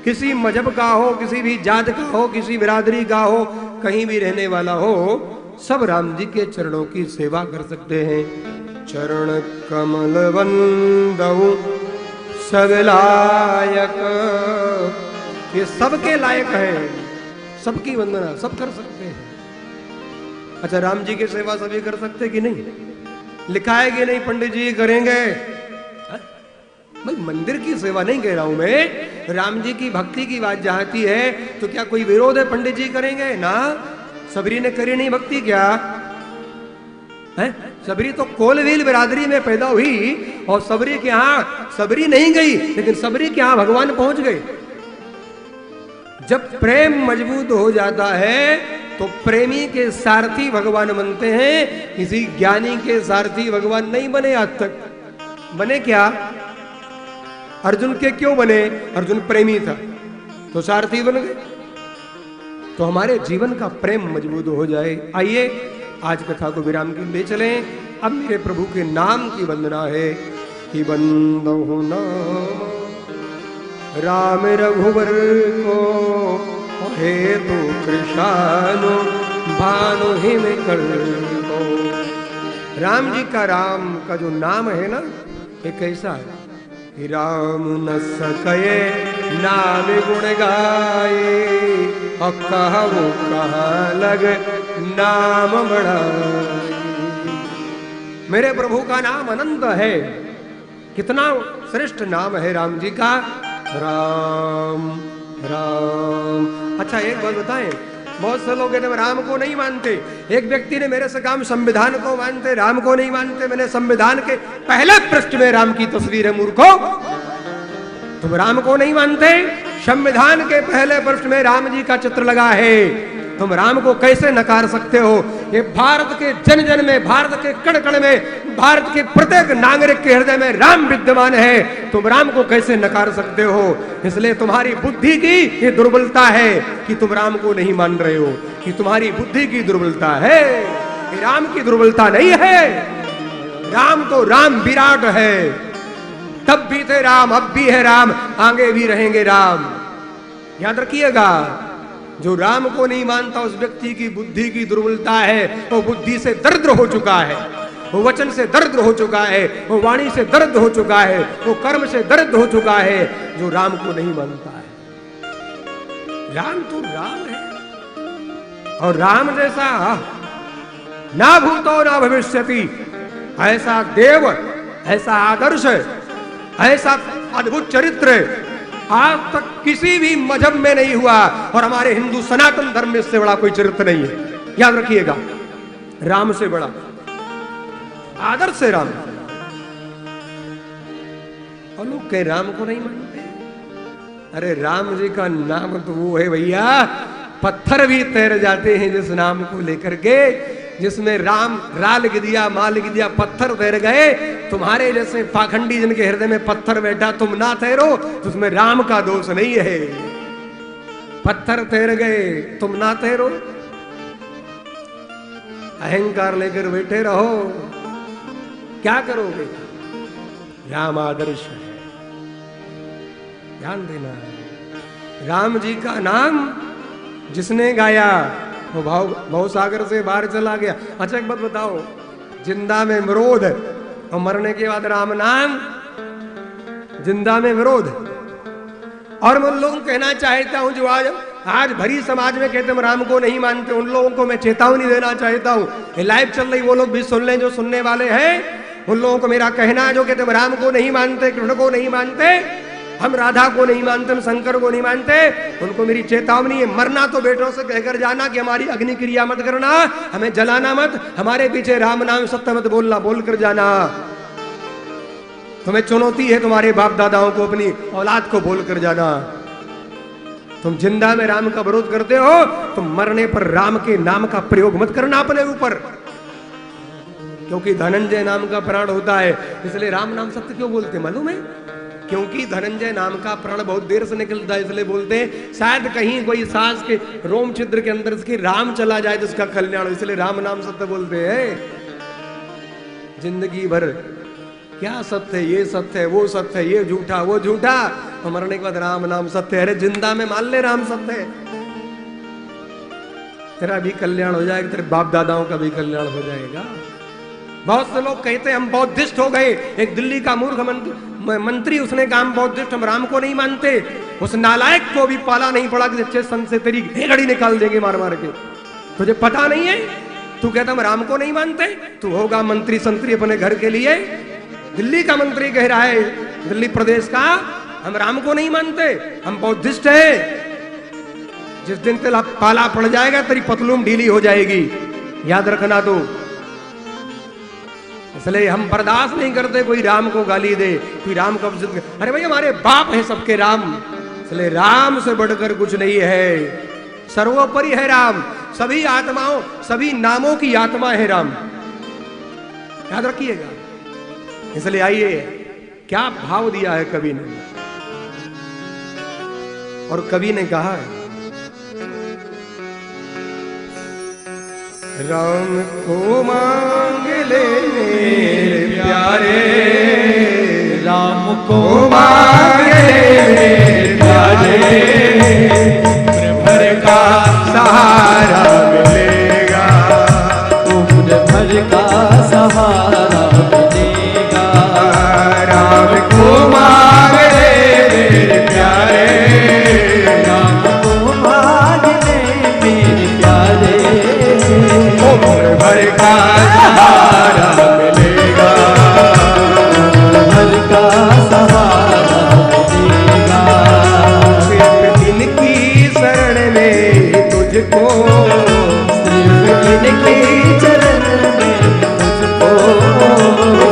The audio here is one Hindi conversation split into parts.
किसी मजहब का हो, किसी भी जात का हो, किसी बिरादरी का हो, कहीं भी रहने वाला हो, सब राम जी के चरणों की सेवा कर सकते हैं। चरण कमल वंदऊ सब लायक, ये सबके लायक है, सबकी वंदना सब कर सकते हैं। अच्छा, राम जी की सेवा सभी कर सकते कि नहीं? लिखा है कि नहीं पंडित जी करेंगे? भाई मंदिर की सेवा नहीं कह रहा हूं मैं, राम जी की भक्ति की बात जहाती है तो क्या कोई विरोध है? पंडित जी करेंगे ना? सबरी ने करी नहीं भक्ति क्या है? सबरी तो कोलवील बिरादरी में पैदा हुई और सबरी के यहां सबरी नहीं गई, लेकिन सबरी के यहां भगवान पहुंच गए। जब प्रेम मजबूत हो जाता है तो प्रेमी के सारथी भगवान बनते हैं, किसी ज्ञानी के सारथी भगवान नहीं बने। आज तक बने क्या? अर्जुन के क्यों बने? अर्जुन प्रेमी था तो सारथी बन गए। तो हमारे जीवन का प्रेम मजबूत हो जाए। आइए आज कथा को विराम के ले चलें। अब मेरे प्रभु के नाम की वंदना है कि बंदहु नाम राम रघुवर को हेतु कृष्ण भानु हिम कर दो। राम जी का, राम का जो नाम है ना, एक ऐसा है कि राम न सके नाम गुण गाए, और कहु कहाँ लग नाम बढ़ाए। मेरे प्रभु का नाम अनंत है। कितना श्रेष्ठ नाम है राम जी का, राम राम। अच्छा एक बात बताएं, बहुत से लोग कहते हैं राम को नहीं मानते। एक व्यक्ति ने मेरे से कहा संविधान को मानते, राम को नहीं मानते। मैंने संविधान के पहले पृष्ठ में राम की तस्वीर है। मूर्खो, तुम राम को नहीं मानते? संविधान के पहले पृष्ठ में राम जी का चित्र लगा है, तुम राम को कैसे नकार सकते हो? ये भारत के जन जन में, भारत के कण कण में, भारत के प्रत्येक नागरिक के हृदय में राम विद्यमान है। तुम राम को कैसे नकार सकते हो? इसलिए तुम्हारी बुद्धि की ये दुर्बलता है कि तुम राम को नहीं मान रहे हो, कि तुम्हारी बुद्धि की दुर्बलता है, ये राम की दुर्बलता नहीं है। राम तो राम विराट है, तब भी थे राम, अब भी है राम, आगे भी रहेंगे राम। याद रखिएगा, जो राम को नहीं मानता उस व्यक्ति की बुद्धि की दुर्बलता है। वो बुद्धि से दरिद्र हो चुका है, वो वचन से दरिद्र हो चुका है, वो वाणी से दरिद्र हो चुका है, वो कर्म से दरिद्र हो चुका है, जो राम को नहीं मानता है। राम तो राम है, और राम जैसा ना भूतो ना भविष्यति, ऐसा देव, ऐसा आदर्श, ऐसा अद्भुत चरित्र आज तक किसी भी मजहब में नहीं हुआ, और हमारे हिंदू सनातन धर्म में इससे बड़ा कोई चरित्र नहीं है। याद रखिएगा, राम से बड़ा आदर्श है राम। और लोग कहे राम को नहीं मानते। अरे राम जी का नाम तो वो है भैया, पत्थर भी तैर जाते हैं जिस नाम को लेकर के। जिसमें राम रा लिख दिया, मां लिख दिया, पत्थर तैर गए। तुम्हारे जैसे पाखंडी जिनके हृदय में पत्थर बैठा, तुम ना तैरो तो उसमें राम का दोष नहीं है। पत्थर तैर गए, तुम ना तैरो। अहंकार लेकर बैठे रहो, क्या करोगे? राम आदर्श है, ध्यान देना। राम जी का नाम जिसने गाया वो भाव सागर से बाहर चला गया। अच्छा एक बात बताओ, जिंदा में विरोध और मरने के बाद राम नाम, जिंदा में विरोध। और मैं उन लोगों को कहना चाहता हूं जो आज भरी समाज में कहते हम राम को नहीं मानते, उन लोगों को मैं चेतावनी देना चाहता हूं। ये लाइव चल रही, वो लोग भी सुन लें जो सुनने वाले हैं। उन लोगों को मेरा कहना है जो कहते हम राम को नहीं मानते, कृष्ण को नहीं मानते, हम राधा को नहीं मानते, हम शंकर को नहीं मानते, उनको मेरी चेतावनी है, मरना तो बेटों से कहकर जाना कि हमारी अग्नि क्रिया मत करना, हमें जलाना मत, हमारे पीछे राम नाम सत्य मत बोलना, बोलकर जाना। तुम्हें चुनौती है तुम्हारे बाप दादाओं को, अपनी औलाद को बोलकर जाना। तुम जिंदा में राम का विरोध करते हो, तुम मरने पर राम के नाम का प्रयोग मत करना अपने ऊपर, क्योंकि धनंजय नाम का प्राण होता है। इसलिए राम नाम सत्य क्यों बोलते मालूम है? क्योंकि धनंजय नाम का प्राण बहुत देर से निकलता है, इसलिए बोलते हैं शायद कहीं कोई सांस के रोम छिद्र के अंदर इसके राम चला जाए तो इसका कल्याण, इसलिए राम नाम सत्य बोलते हैं। जिंदगी भर क्या सत्य है, ये सत्य है, वो सत्य है, ये झूठा, वो झूठा, और मरने के बाद राम नाम सत्य। अरे जिंदा में मान ले राम सत्य है, तेरा भी कल्याण हो जाएगा, तेरे बाप दादाओं का भी कल्याण हो जाएगा। बहुत से लोग कहते हैं हम बौद्धिस्ट हो गए। एक दिल्ली का मूर्ख मंत्री, उसने कहा हम बौद्धिस्ट, हम राम को नहीं मानते। उस नालायक को भी पाला नहीं पड़ा कि अच्छे संत से तेरी घड़ी निकाल देंगे मार मार के। तुझे पता नहीं है, तू कहता हम राम को नहीं मानते। तू होगा मंत्री संतरी अपने घर के लिए। दिल्ली का मंत्री कह रहा है, दिल्ली प्रदेश का, हम राम को नहीं मानते, हम बौद्धिस्ट है। जिस दिन तेरा पाला पड़ जाएगा तेरी पतलून ढीली हो जाएगी, याद रखना। तो इसलिए हम बर्दाश्त नहीं करते कोई राम को गाली दे, कोई राम को अपशब्द। अरे भाई हमारे बाप है सबके राम, इसलिए राम से बढ़कर कुछ नहीं है, सर्वोपरि है राम। सभी आत्माओं, सभी नामों की आत्मा है राम, याद रखिएगा। इसलिए आइए, क्या भाव दिया है कवि ने। और कवि ने कहा है, राम को मांग ले मेरे प्यारे, राम को मांग ले मेरे प्यारे, भर का सहारा मिलेगा, उम्र भर का सहारा मिलेगा। राम को मांग ले मेरे प्यारे, राम को मांग ले मेरे प्यारे, उम्र भर का सहारा मिलेगा, भर का सहारा मिलेगा। सिर्फ इनकी शरण में तुझको, सिर्फ इनके चरण में तुझको,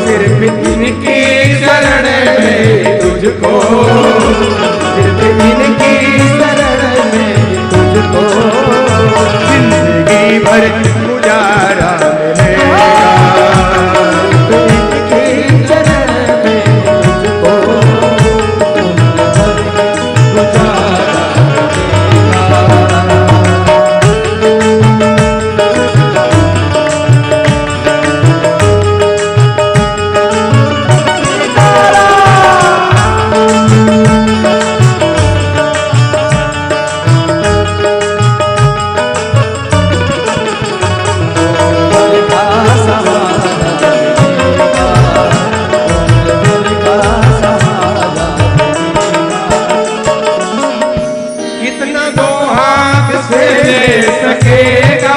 सिर्फ इनकी शरण में तुझको, सिर्फ इनकी शरण में तुझको, जिंदगी भर गुजारा मिलेगा, इनके चरण में तुझको गुजारा कितना दो हाथ से ले सकेगा,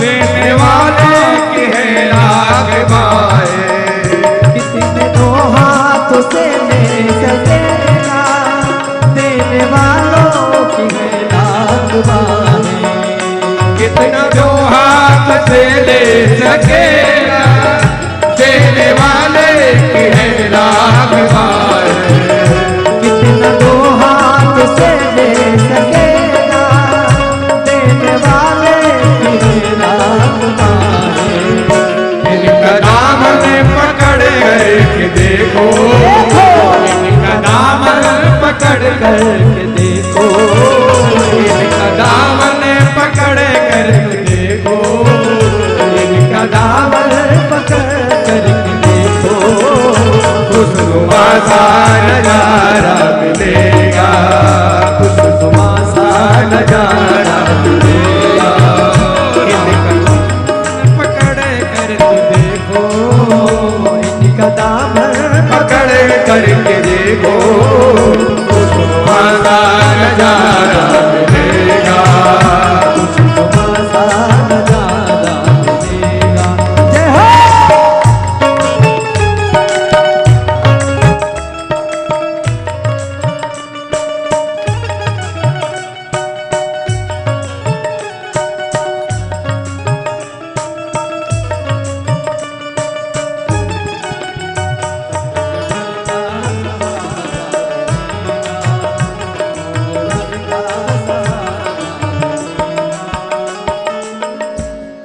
देने वाले की है रागबाएं, कितने दो हाथों से ले सकेगा, देने वालों की है रागबाएं। कितना दो हाथ से ले सकेगा, देने वाले की है रागबाएं, कितना दो हाथ से ले सकेगा, देने वाले की है रागबाएं। इनका दामन पकड़ करके देखो, इनका दामन पकड़ करके देखो, इनका दामन पकड़ करके देखो, इनका दामन पकड़ करके देखो, खुशनुमा सा नजारा मिलेगा, खुशनुमा सा नजारा मिलेगा, इनका पकड़ करके देखो, इनका दामन पकड़ करके देखो, खुशनुमा सा नजारा मिलेगा, तुम्हारा नजारा मिलेगा। जय हो।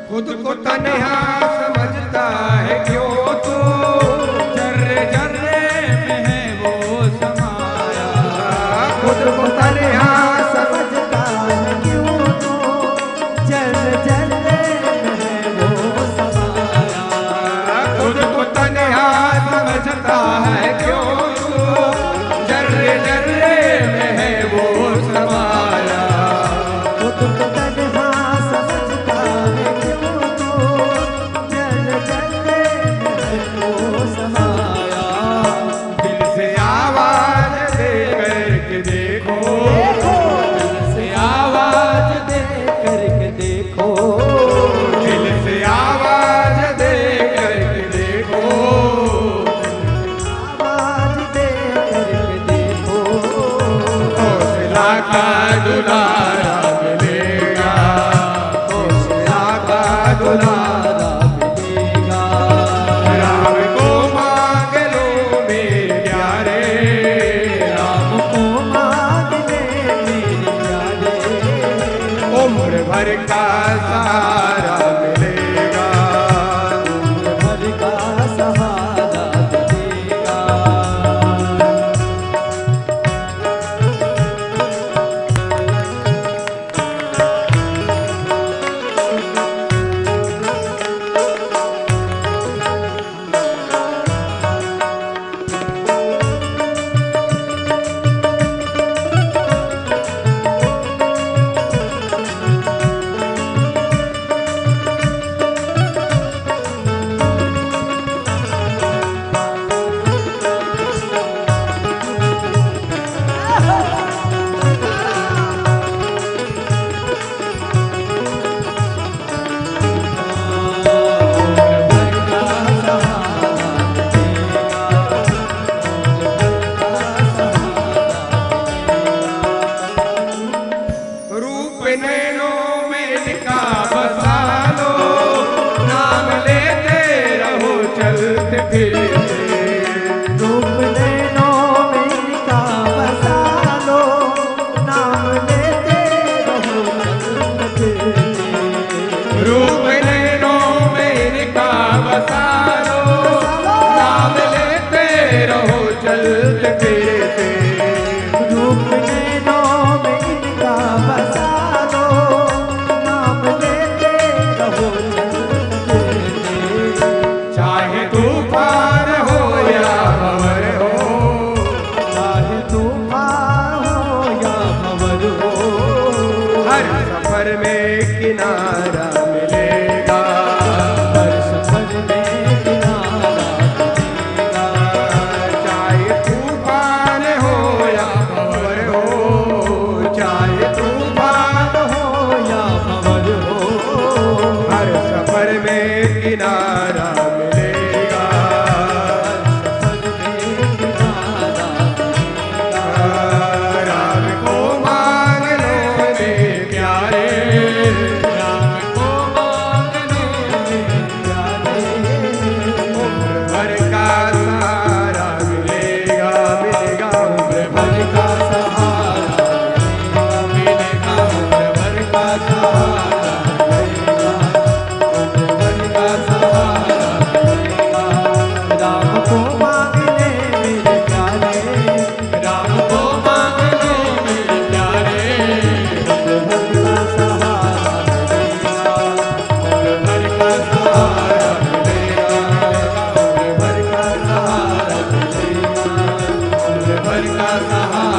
खुद को तन्हा समझता है क्यों तू, जर्रे जर्रे में है वो समाया, खुद को तन्हा समझता है क्यों तू, जल जल में है वो समाया। खुद को तन्हा समझता है क्यों तू, जर्रे जर्रे का दुलारा मिलेगा, कृष्णा का दुलारा मिलेगा। राम को मांग लो मेरे प्यारे, राम को मांग ले मेरे प्यारे, उम्र भर का सहारा मिलेगा, उम्र भर का सहारा मिलेगा। रूप नैनों में इनका बसा लो, नाम लेते रहो चलते फिरते, रूप नैनों में इनका बसा लो, नाम लेते रहो चलते फिरते। रूप नैनों में इनका बसा लो, नाम लेते रहो चलते फिरते, रूप नैनों में इनका बसा लो, नाम लेते रहो चलते फिरते। चाहे तूफान हो या भंवर हो, चाहे तूफान हो या भंवर हो, हर सफर में किनारा मिलेगा, हर सफर में किनारा मिलेगा। चाहे तूफान हो या भंवर हो, चाहे तूफान हो या भंवर हो, हर सफर में किनारा मिलेगा, सफर में किनारा मिलेगा। राम को मांग लो मेरे प्यारे, राम को मांग लो मेरे प्यारे, उम्र भर का सहारा मिलेगा, मिलेगा उम्र भर भर का सहारा मिलेगा, उम्र भर का सहारा मिलेगा, भर का सहारा मिलेगा। राम को मांग ले मेरे प्यारे, राम को मांग लो मेरे प्यारे, भर का सहारा मिलेगा, उम्र भर का सहारा मिलेगा, भर का सहारा मिलेगा। उम्र भर का सहारा